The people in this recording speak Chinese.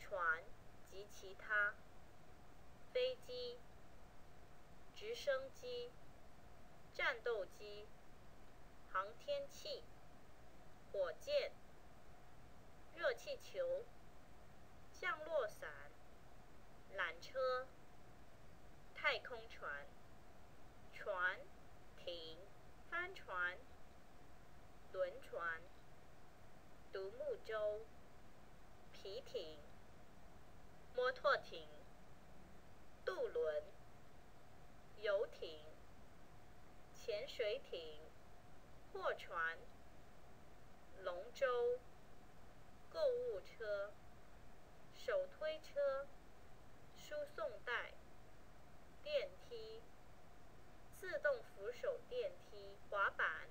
船及其他，飞机、直升机、战斗机、航天器、火箭、热气球、降落伞、缆车、太空船、船、艇、帆船、轮船、独木舟、皮艇、摩托艇、渡轮、游艇、潜水艇、货船、龙舟、购物车、手推车、输送带、电梯、自动扶手电梯、滑板、